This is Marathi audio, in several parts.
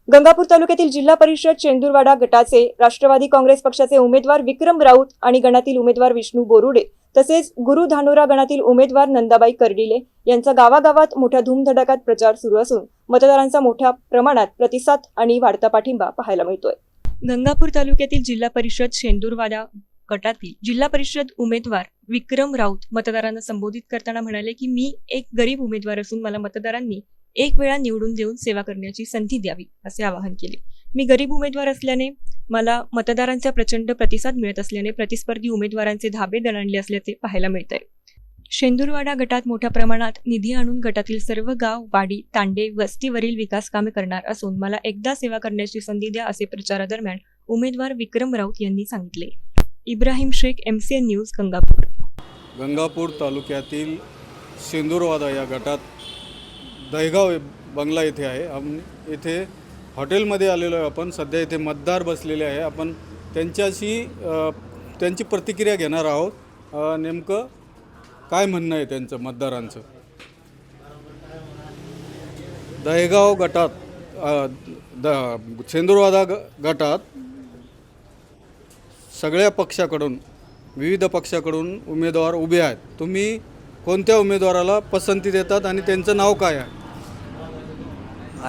गंगापूर तालुक्यातील जिल्हा परिषद शेंदूरवाडा गटाचे राष्ट्रवादी काँग्रेस पक्षाचे उमेदवार विक्रम राऊत आणि गणातील उमेदवार विष्णू बोरुडे तसेच गुरु धानोरा गणातील उमेदवार नंदाबाई कर्डिले यांचा गावागावात मोठ्या धूमधडाक्यात प्रचार सुरू असून मतदारांचा मोठ्या प्रमाणात प्रतिसाद आणि वाढता पाठिंबा पाहायला मिळतोय। गंगापूर तालुक्यातील जिल्हा परिषद शेंदूरवाडा गटातील जिल्हा परिषद उमेदवार विक्रम राऊत मतदारांना संबोधित करताना म्हणाले की मी एक गरीब उमेदवार असून मला मतदारांनी एक वेळा निवडून देऊन सेवा करण्याची संधी द्यावी असे आवाहन केले। मी गरीब उमेदवार असल्याने मला मतदारांचा प्रचंड प्रतिसाद मिळत असल्याने प्रतिस्पर्धी उमेदवारांचे धाबे दणाणले असल्याचे पाहायला मिळत आहे। शेंदूरवाडा गटात मोठ्या प्रमाणात निधी आणून गटातील सर्व गाव, वाडी, तांडे, वस्तीवरील विकास कामे करणार असून मला एकदा सेवा करण्याची संधी द्या असे प्रचारादरम्यान उमेदवार विक्रम राऊत यांनी सांगितले। Ibrahim Shaikh, MCN news, Gangapur. गंगापूर तालुक्यातील शेंदूरवाडा या गटात दहेगाव बंगला येथे आहे। आपण येथे हॉटेलमध्ये आलेलो आहे। आपण सध्या इथे मतदार बसलेले आहे। आपण त्यांची प्रतिक्रिया घेणार आहोत। नेमकं काय म्हणणं आहे त्यांचं मतदारांचं। दहेगाव गटात शेंदूरवाडा गटात सगळ्या पक्षाकडून विविध पक्षाकडून उमेदवार उभे आहेत। तुम्ही कोणत्या उमेदवाराला पसंती देतात आणि त्यांचं नाव काय आहे?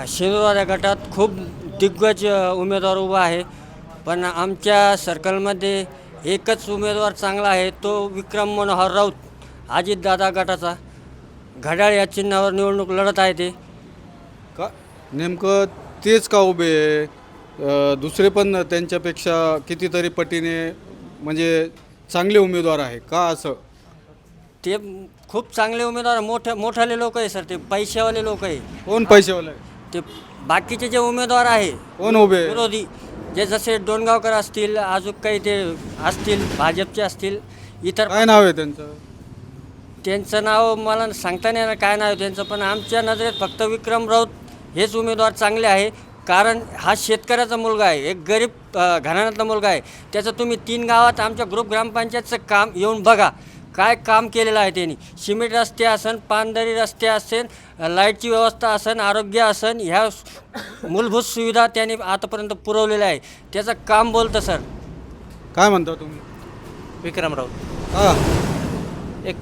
शेंदूरवाडा गटात खूप दिग्गज उमेदवार उभा आहे, पण आमच्या सर्कलमध्ये एकच उमेदवार चांगला आहे, तो विक्रम मनोहर राऊत, अजितदादा गटाचा। घड्याळ या चिन्हावर निवडणूक लढत आहे ते का नेमकं तेच का उभे आहे? दुसरे पण त्यांच्यापेक्षा कितीतरी पटीने म्हणजे चांगले उमेदवार आहे का? असं ते खूप चांगले उमेदवार, मोठाले लोक आहे सर, ते पैशावाले लोक आहे। कोण पैशावाले आहे? ते बाकीचे जे उमेदवार आहे कोण उभे आहे? विरोधी, जे जसे डोणगावकर असतील, अजून काही ते असतील, भाजपचे असतील, इतर काय नाव आहे त्यांचं? त्यांचं नाव मला सांगता नाही येणार काय नाव आहे त्यांचं, पण आमच्या नजरेत फक्त विक्रम राऊत हेच उमेदवार चांगले आहे। कारण हा शेतकऱ्याचा मुलगा आहे, एक गरीब घराण्यातला मुलगा आहे। त्याचं तुम्ही 3 गावात आमच्या ग्रुप ग्रामपंचायतचं काम येऊन बघा, काय काम केलेलं आहे त्यांनी। सिमेंट रस्ते असन, पानदरी रस्ते असेल, लाईटची व्यवस्था असन, आरोग्य असन, ह्या मूलभूत सुविधा त्यांनी आतापर्यंत पुरवलेल्या आहे। त्याचं काम बोलतं सर। काय म्हणता तुम्ही? विक्रम राऊत हा, एक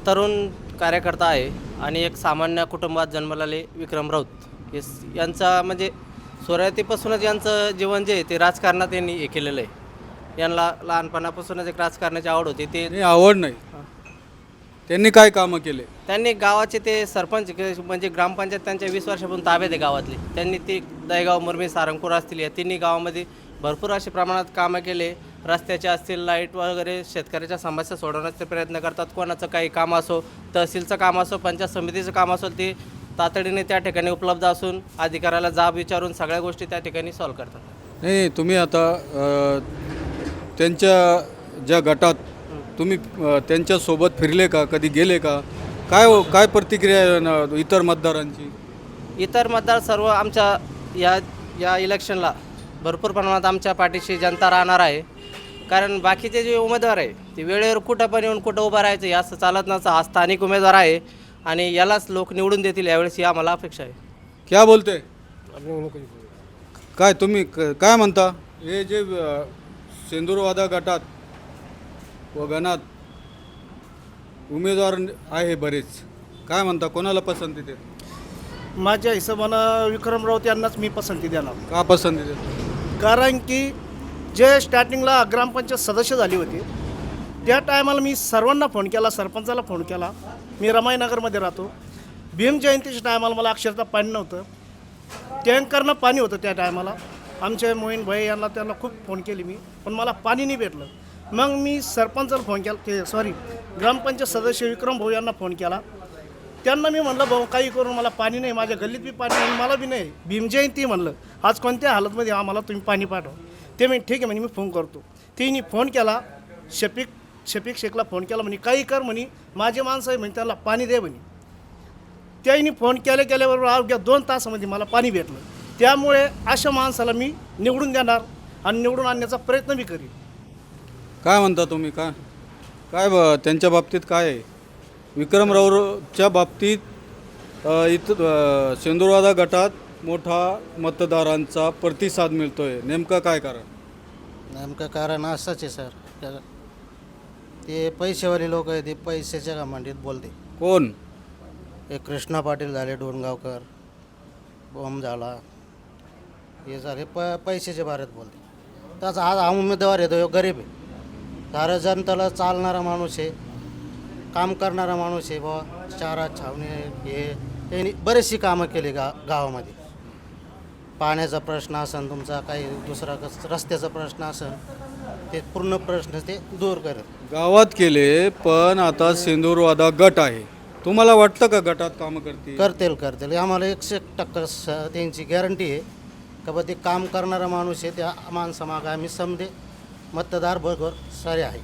तरुण कार्यकर्ता आहे आणि एक सामान्य कुटुंबात जन्मलेले विक्रम राऊत यांचा म्हणजे सुरुवातीपासूनच यांचं जीवन जे आहे ते राजकारणात यांनी हे केलेलं आहे। यांना लहानपणापासूनच एक राजकारणाची आवड होती। ते नाही, आवड नाही, त्यांनी काय कामं केले? त्यांनी गावाचे ते सरपंच म्हणजे ग्रामपंचायत त्यांच्या 20 वर्षापासून ताब्यात आहे गावातली। त्यांनी ते दहेगाव, मुरमी, सारंगपूर असतील, या तिन्ही गावामध्ये भरपूर असे प्रमाणात कामं केले। रस्त्याचे असतील, लाईट वगैरे, शेतकऱ्याच्या समस्या सोडवण्याचे प्रयत्न करतात। कोणाचं काही काम असो, तहसीलचं काम असो, पंचायत समितीचं काम असो, ते तातडीने त्या ठिकाणी उपलब्ध असून अधिकाऱ्याला जाब विचारून सगळ्या गोष्टी त्या ठिकाणी सॉल्व करतात। नाही, तुम्ही आता त्यांच्या ज्या गटात तुम्ही त्यांच्यासोबत फिरले का? कधी गेले का? काय प्रतिक्रिया आहे इतर मतदारांची? इतर मतदार सर्व आमच्या या इलेक्शनला भरपूर प्रमाणात आमच्या पाठीशी जनता राहणार आहे। कारण बाकीचे जे उमेदवार आहे ते वेळेवर कुठं पण येऊन कुठं उभं राहायचं हे असं चालत नसतं। हा स्थानिक उमेदवार आहे आणि यालाच लोक निवडून देतील यावेळेस, ही आम्हाला अपेक्षा आहे। क्या बोलते? काय तुम्ही काय म्हणता? हे जे शेंदूरवाडा गटात व गणात उमेदवार आहे बरेच, काय म्हणता, कोणाला पसंती देत? माझ्या हिशोबानं विक्रम राऊत यांनाच मी पसंती देणार। का पसंती देत? कारण की जे स्टार्टिंगला ग्रामपंचायत सदस्य झाली होती त्या टायमाला मी सर्वांना फोन केला, सरपंचाला फोन केला। मी रमाईनगरमध्ये राहतो। भीम जयंतीच्या टायमाला मला अक्षरशः पाणी नव्हतं, टँकरनं पाणी होतं त्या टायमाला। आमचे मोहीन भाई यांना त्यांना खूप फोन केली मी, पण मला पाणी नाही भेटलं। मग मी सरपंचाला फोन केला, ग्रामपंचायत सदस्य विक्रम भाऊ यांना फोन केला। त्यांना मी म्हणलं, भाऊ काही करून मला पाणी नाही, माझ्या गल्लीत बी पाणी नाही, मला बी नाही। भीम जयंती म्हणलं, आज कोणत्या हालतमध्ये आम्हाला तुम्ही पाणी पाठवा। ते मी ठीक आहे म्हणे, मी फोन करतो। तिने फोन केला, शफीक शेखला फोन केला, म्हणे काही कर म्हणे, माझे माणसं आहे म्हणे, त्यांना पाणी दे म्हणे। त्यांनी फोन केल्याबरोबर अवघ्या 2 तासामध्ये मला पाणी भेटलं। त्यामुळे अशा माणसाला मी निवडून देणार आणि निवडून आणण्याचा प्रयत्न बी करीन। काय म्हणता तुम्ही? काय त्यांच्या बाबतीत काय आहे? विक्रम राऊतच्या बाबतीत इथं शेंदूरवाडा गटात मोठा मतदारांचा प्रतिसाद मिळतोय, नेमकं काय कारण? नेमकं कारण असंच आहे सर, ते पैसेवाले लोक आहे, ते पैशाच्या घमंडीत बोलते. कोण? हे कृष्णा पाटील झाले, डोणगावकर बॉम्ब झाला, हे झाले पैशाच्या बारेत बोलते. त्याचा हा उमेदवार येतो, ह्यो गरीब आहे, साऱ्या जनतेला चालणारा माणूस आहे, काम करणारा माणूस आहे. बाबा चारा छावणी हे त्यांनी बरेचशी कामं केली गावामध्ये. पाण्याचा प्रश्न असेल तुमचा, काही दुसरा रस्त्याचा प्रश्न असेल, ते पूर्ण प्रश्न ते दूर करत. गावात केले, पण आता सिंदूरवादा गट आहे, तुम्हाला वाटतं का गटात कामं करतील? करतील आम्हाला 100% त्यांची गॅरंटी आहे का बा ते काम करणारा माणूस आहे. त्या माणसामागं आम्ही समजे मतदार बरोबर सारे आहे.